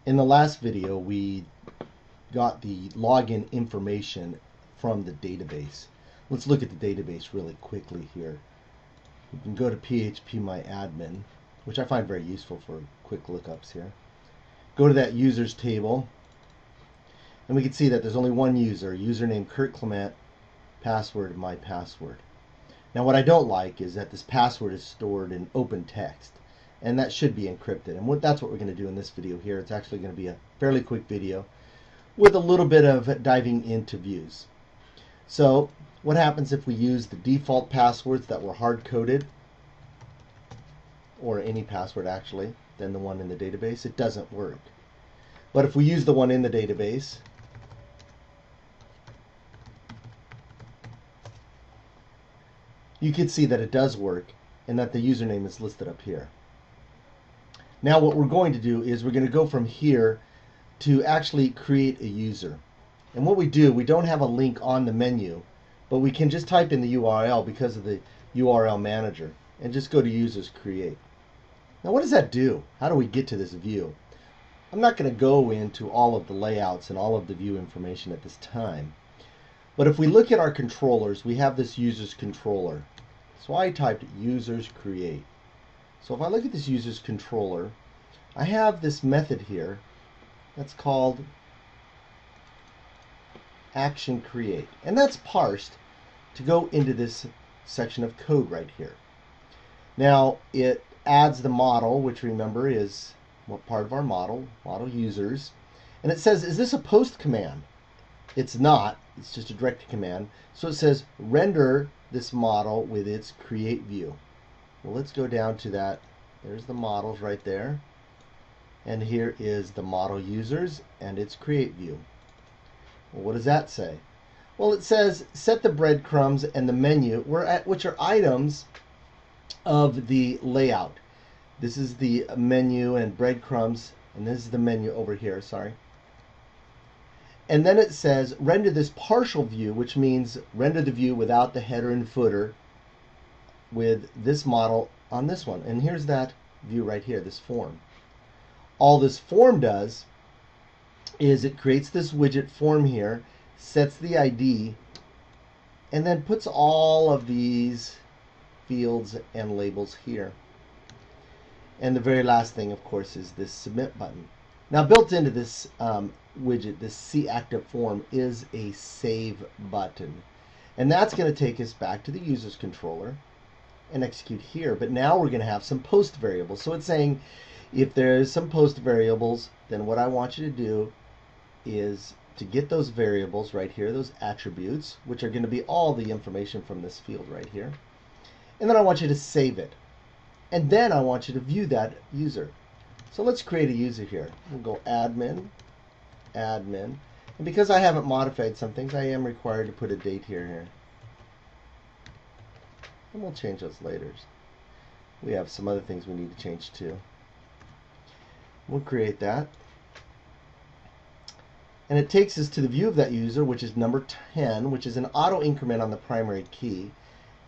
In the last video, we got the login information from the database. Let's look at the database really quickly here. We can go to PHP My Admin, which I find very useful for quick lookups here. Go to that users table, and we can see that there's only one user, username Kurt Clement, password my password. Now what I don't like is that this password is stored in open text, and that should be encrypted. And that's what we're going to do in this video here. It's actually going to be a fairly quick video with a little bit of diving into views. So what happens if we use the default passwords that were hard-coded, or any password actually, than the one in the database? It doesn't work. But if we use the one in the database, you can see that it does work and that the username is listed up here. Now what we're going to do is we're going to go from here to actually create a user. And what we do, we don't have a link on the menu, but we can just type in the URL because of the URL manager and just go to users create. Now what does that do? How do we get to this view? I'm not going to go into all of the layouts and all of the view information at this time. But if we look at our controllers, we have this users controller. So I typed users create. So if I look at this users controller, I have this method here that's called action create. And that's parsed to go into this section of code right here. Now it adds the model, which remember is what part of our model users. And it says, is this a post command? It's not. It's just a direct command. So it says render this model with its create view. Well, let's go down to that. There's the models right there. And here is the model users and its create view. Well, what does that say? Well, it says set the breadcrumbs and the menu, which are items of the layout. This is the menu and breadcrumbs, and this is the menu over here, sorry. And then it says render this partial view, which means render the view without the header and footer with this model on this one. And here's that view right here, this form. All this form does is it creates this widget form here, sets the ID, and then puts all of these fields and labels here. And the very last thing, of course, is this submit button. Now built into this widget, this C active form, is a save button. And that's going to take us back to the users controller and execute here. But now we're going to have some post variables. So it's saying if there's some post variables, then what I want you to do is to get those variables right here, those attributes, which are going to be all the information from this field right here. And then I want you to save it. And then I want you to view that user. So let's create a user here. We'll go admin, admin. And because I haven't modified some things, I am required to put a date here. And we'll change those later. We have some other things we need to change too. We'll create that. And it takes us to the view of that user, which is number 10, which is an auto increment on the primary key.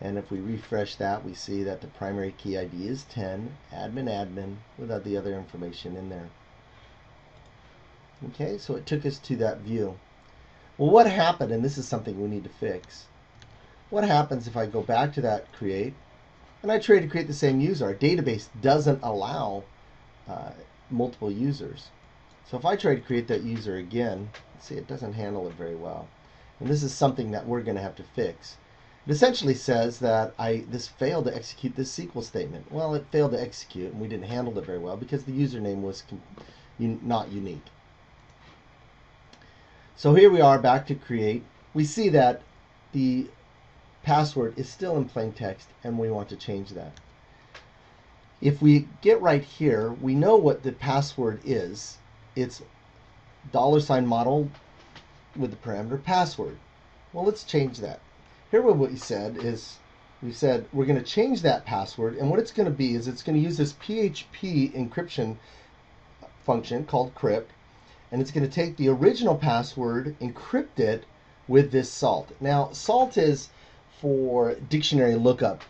And if we refresh that, we see that the primary key ID is 10, admin, admin, without the other information in there. Okay, so it took us to that view. Well, what happened, and this is something we need to fix, what happens if I go back to that create, and I try to create the same user? Our database doesn't allow multiple users. So if I try to create that user again, see, it doesn't handle it very well. And this is something that we're going to have to fix. It essentially says that this failed to execute this SQL statement. Well, it failed to execute, and we didn't handle it very well because the username was not unique. So here we are back to create. We see that the password is still in plain text, and we want to change that. If we get right here, we know what the password is. It's $model with the parameter password. Well, let's change that. Here what we said is, we said we're going to change that password, and what it's going to be is it's going to use this PHP encryption function called crypt, and it's going to take the original password, encrypt it with this salt. Now, salt is for dictionary lookup,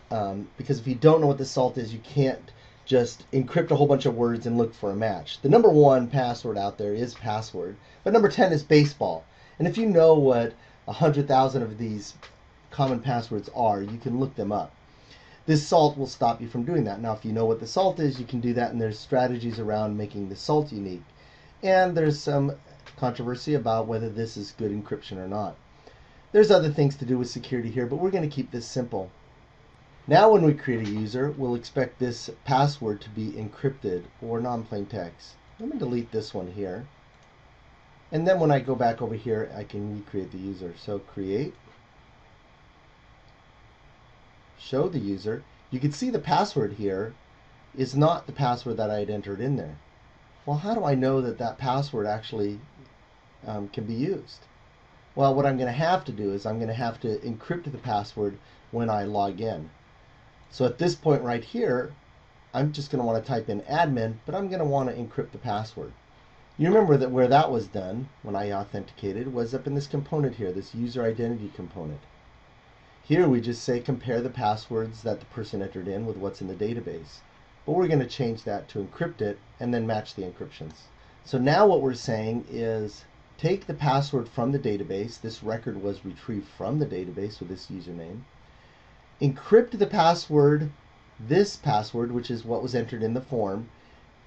because if you don't know what the salt is, you can't just encrypt a whole bunch of words and look for a match. The number one password out there is password, but number 10 is baseball. And if you know what 100,000 of these common passwords are, you can look them up. This salt will stop you from doing that. Now, if you know what the salt is, you can do that, and there's strategies around making the salt unique. And there's some controversy about whether this is good encryption or not. There's other things to do with security here, but we're going to keep this simple. Now when we create a user, we'll expect this password to be encrypted or non-plain text. Let me delete this one here. And then when I go back over here, I can recreate the user. So create, show the user. You can see the password here is not the password that I had entered in there. Well, how do I know that that password actually can be used? Well, what I'm going to have to do is I'm going to have to encrypt the password when I log in. So at this point right here, I'm just going to want to type in admin, but I'm going to want to encrypt the password. You remember that where that was done when I authenticated was up in this component here, this user identity component. Here we just say compare the passwords that the person entered in with what's in the database. But we're going to change that to encrypt it and then match the encryptions. So now what we're saying is take the password from the database. This record was retrieved from the database with this username. Encrypt the password, this password, which is what was entered in the form.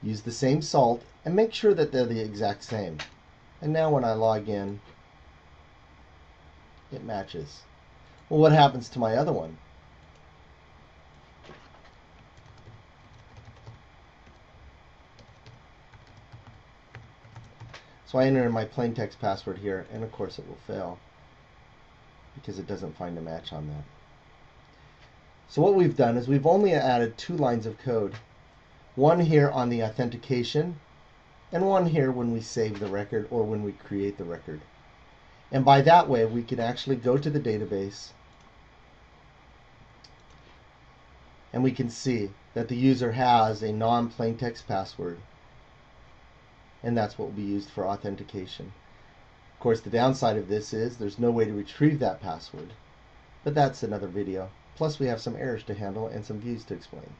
Use the same salt and make sure that they're the exact same. And now when I log in, it matches. Well, what happens to my other one? So I enter in my plain text password here, and of course it will fail because it doesn't find a match on that. So what we've done is we've only added 2 lines of code. One here on the authentication, and one here when we save the record or when we create the record. And by that way, we can actually go to the database and we can see that the user has a non-plain text password. And that's what will be used for authentication. Of course, the downside of this is there's no way to retrieve that password. But that's another video. Plus, we have some errors to handle and some views to explain.